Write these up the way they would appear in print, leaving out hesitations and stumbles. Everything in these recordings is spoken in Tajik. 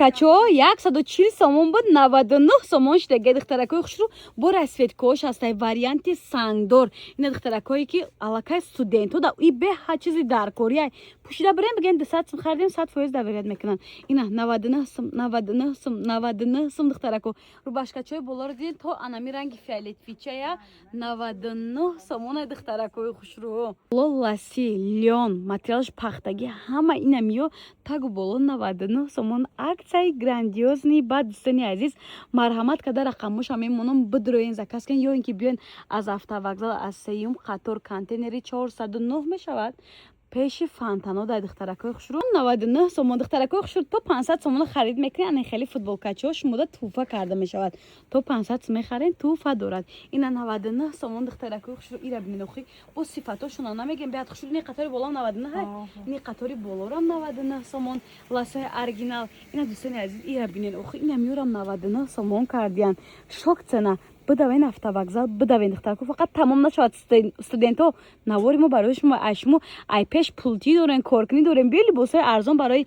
Качо 140 сомон буд 99 сомон шуда духтаракои хушру бо расветкош ҳастай варианти сангдор. Ина духтаракое ки аллакай студентҳо да и беҳа чизи даркория пушида бирем биген 200 сум хардем 100% доверият мекунан. Ина 99 сум 99 сум 99 сум духтарако рубашкачои болоро дидем то анами ранги фиолетовичая 99 сомон духтаракои хушру лоласи лён материалш пахтаги ҳама ина миё тагу боло 99 сомон аксияи грандиозни бад дӯстони азиз марҳамат када рақамоша мемонам бидроен заказ кен ё ин ки биён аз автовокзал аз сеюм қатор контейнери 409 мешавад пеши фонтано дар духтаракои хушру 99 сомон духтаракои хушру то 500 сомон харид мекунед ана хели футболкачо шумода туҳфа карда мешавад то 500 сом мехарен туҳфа дорад ина 99 сомон духтаракои хушру ира бинен охи бо сифатошона намегем биад хушру ини қатори болам 99 ини қатори болорам 99 сомон ласои оригинал ина дӯстони азиз ира бинен охи ина миёрам 99 сомон кардиян шок цена бидавен автовокзал бидавен духтарако фақат тамом нашавад студентҳо навори мо барои шумо ашмо ай пеш пултӣ дорен коркунӣ дорем биё либосҳои арзон барои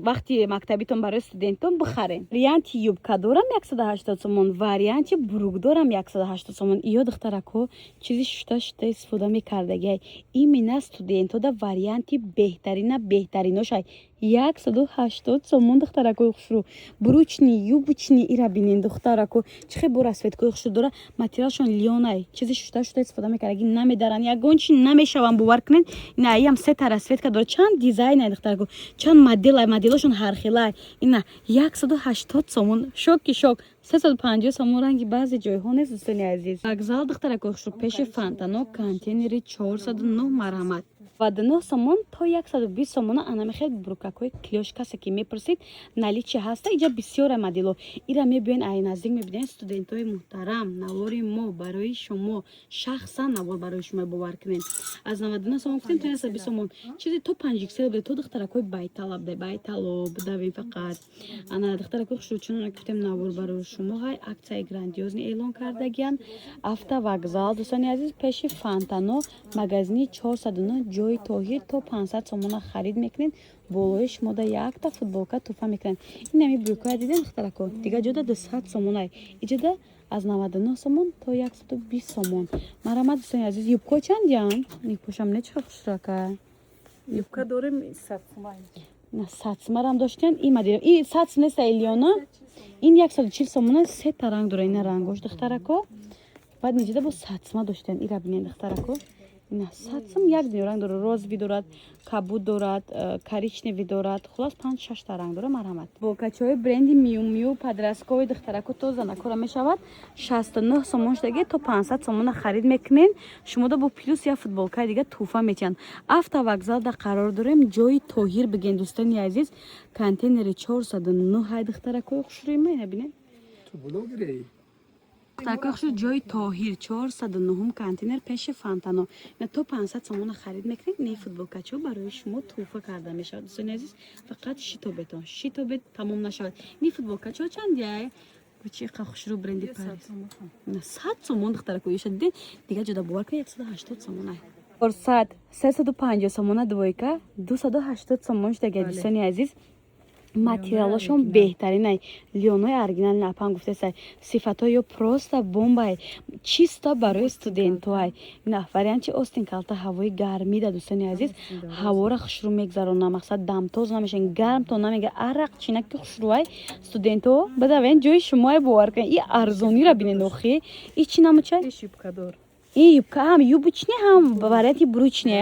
вақти мактабитон барои студентон бихарем. Варианти юбка дорам 180 сомон варианти бурук дорам 180 сомон иё духтарако чизи шута истифода мекардагиай имена студентҳо да варианти беҳтарина беҳтариношай 180 сомон духтаракои хушру бручни юбочни ира бинен духтарако чихе бо расветкои хушру дора материалшон лёнай чизи шута истифода мекардаги намедаран ягон чи намешавам бовар кунед ина аям сета расветка дора чанд дизайнай духтарако чанд моделай моделошон ҳархелай ина 180 сомон шоки шок 350 сомон ранги баъзе ҷойҳо нест дӯстони азиз вокзал духтаракои хушру пеши фонтано контейнери 409 марҳамат 99 сомон то 120 сомона анамехел буркакои клёш касе ки мепурсид наличи ҳаста иҷа бисёра модело ира мебиён ай наздик мебинен студентҳои муҳтарам навори мо барои шумо шахсан навор барои шумо бовар кунем аз 99 сомон гуфтем то 120 сомон чизи то 5 иксел буде то духтаракои байталаб де байтало бидавем фақат ана духтаракои хушручунона гуфтем навор барои шумо ҳай аксияи грандиозни эълон кардагиян автовокзал дӯстони азиз пеши фонтано магазини 409 ҷои тоҳир то 500 сомона харид мекунед болои шумо да якта футболка туҳфа мекунед инами брюкоя дидем духтарако дига ҷода 200 сомонай иҷода аз 99 сомон то 120 сомон марҳамат дӯстони азиз юбко чандян мепошам не чиха хушрака юбка дорем 100 сомай на 100 сомарам доштен има дидем и 100 сом неста элиона ин 140 сомона се та ранг дора ина рангош духтарако баъд иҷода бо 100 сома доштен ира бинен духтарако ина 100 сом як дунё ранг дорад розови дорад кабуд дорад коричневый дорад хулос 5-6 та ранг дорад марҳамат бо качои бренди миу миу подросткови духтарако то занакора мешавад 69 сомон шудаги то 500 сомона харид мекунен шумода бо плюс я футболкаи дига туҳфа метиҳанд автовокзал да қарор дорем ҷои тоҳир биген дӯстони азиз контейнери 409 ҳай духтаракои хушрӯйма ина бинен ту блогери духтаракои хушрӯ ҷои тоҳир 409 контейнер пеши фонтано ина то 500 сомона харид мекунед ин футболкачо барои шумо туҳфа карда мешавад дӯстони азиз фақат шитобет тамом нашавад ин футболкачо чандяй чи қа хушрӯ бренди парис 100 сомон духтарако ёша дидед дига ҷода бовар кунед 180 сомона 400 350 сомона двойка 280 сомон шудаги дӯстони азиз материалошон беҳтаринай лёнои оригинални апан гуфтесай сифато ё просто бомбай чисто барои студентҳоай ина варианти остин калта ҳавои гармида дӯстони азиз ҳавора хушрӯ мегзаронам мақсад дамтоз намешен гармтон намега арақ чинаки хушрӯай студентҳо бидавен ҷои шумоай бовар кунед и арзониро бинен охи и чи намучай юбкадор ин юбка ҳам юбочни ҳам варианти бручни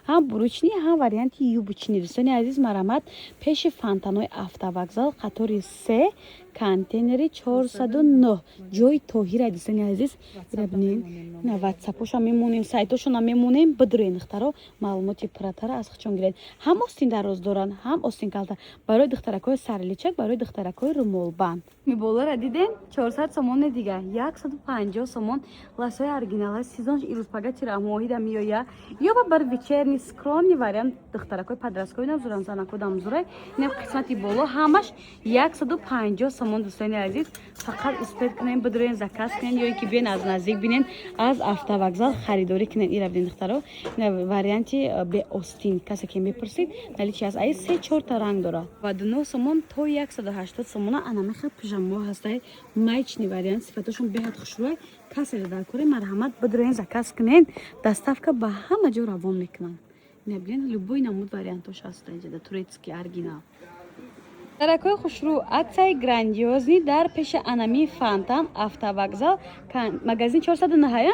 ҳам бручни ҳам варианти юбочни дӯстони азиз марҳамат пеши фонтанои автовокзал қатори 3 контейнери 409 ҷои тоҳирай дӯстони азиз ира бинен ина ватсапоша мемонем сайтошона мемонем бидроен духтаро маълумоти пурратара аз хичон гиред ҳам остин дароз доранд ҳам остин калта барои духтаракои сарличак барои духтаракои румолбанд меболора дидем 400 сомони дига 150 сомон ласои оригиналай сезон ирӯзпагати рамоҳида меоя ё ба бар вечерни скромни вариант духтаракои подростковӣ намзуран занаку дамзурай инам қисмати боло ҳамаш 150 сомон. дӯстони азиз фақат испед кунен бидурен заказ кунен ё ки биёен аз наздик бинен аз автовокзал харидорӣ кунен. ира бидин духтаро ина варианти бе остин касе ки мепурсид нали чи аст ай 3-4 та ранг дора 29 сомон то 180 сомона анамеха пижамаҳо ҳастай майчни вариант сифаташон беҳад хушрӯй касе дар кори марҳамат бидурен заказ кунен доставка ба ҳама ҷо равон мекунанд. ина билен любой намуд вариантош ҳаста инҷа турецкий оригинал. даракои хушрӯ аксияи грандиозни дар пеши анами фонтан автовокзал магазин 409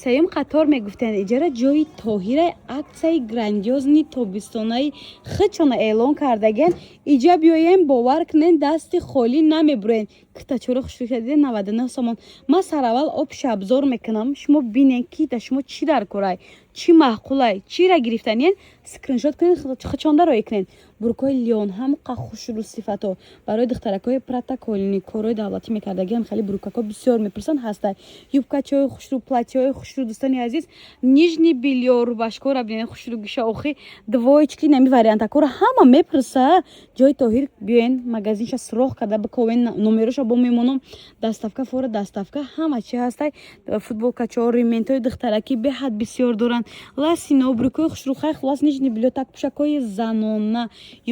сеюм қатор мегуфтен иҷара ҷои тоҳира аксияи грандиозни тобистонаи хичона эълон кардаген иҷа биёен бовар кунен дасти холӣ намебурен. китачора хушрӯ 99 сомон. ман сараввал обши абзор мекунам шумо бинен ки да шумо чӣ дар корай чӣ маъқулай чира гирифтанен скриншот кунен хичондаро кунен. буркои леон ҳамқа хушрӯ сифато барои духтаракои протоколини корои давлатӣ мекардагиам хеле буркако бисёр мепурсанд ҳастай юбкачаҳои хушрӯ платьяҳои хушрӯ. дӯстони азиз нижни бельё рубашкора бинен хушрӯ гиша охи двоечки нами вариантакора ҳама мепурса ҷои тоҳир биёен магазинша суроხ карда биковен номероша бо мемонам доставка фора доставка ҳама чи ҳастай. футболкачаҳо рементҳои духтараки беҳад бисёр доранд ласино буркои хушрӯ хай хулос нижни бельё так пӯшакҳои занона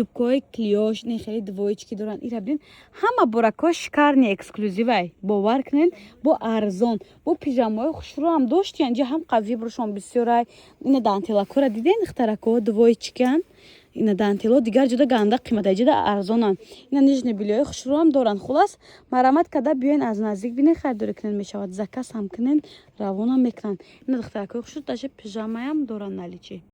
юбкаҳои клёш не хеле двоечки доранд. ира бинен ҳама буракҳо шикарни эксклюзивай бовар кунен бо арзон бо пижамаҳои хушрӯ ҳам дошти анҷа ҳам қавӣ бурушон бисёрай. ина дантелакора диден духтарако двоечкан ина дантело дигар ҷуда ганда қимата ҷуда арзонанд. ина нижни бельёи хушрӯ ҳам доранд. хулос марҳамат карда биёен аз наздик бинен харидорӣ кунен мешавад заказ ҳам кунен равонам мекунанд. ина духтаракои хушрӯ даже пижамаям доранд наличи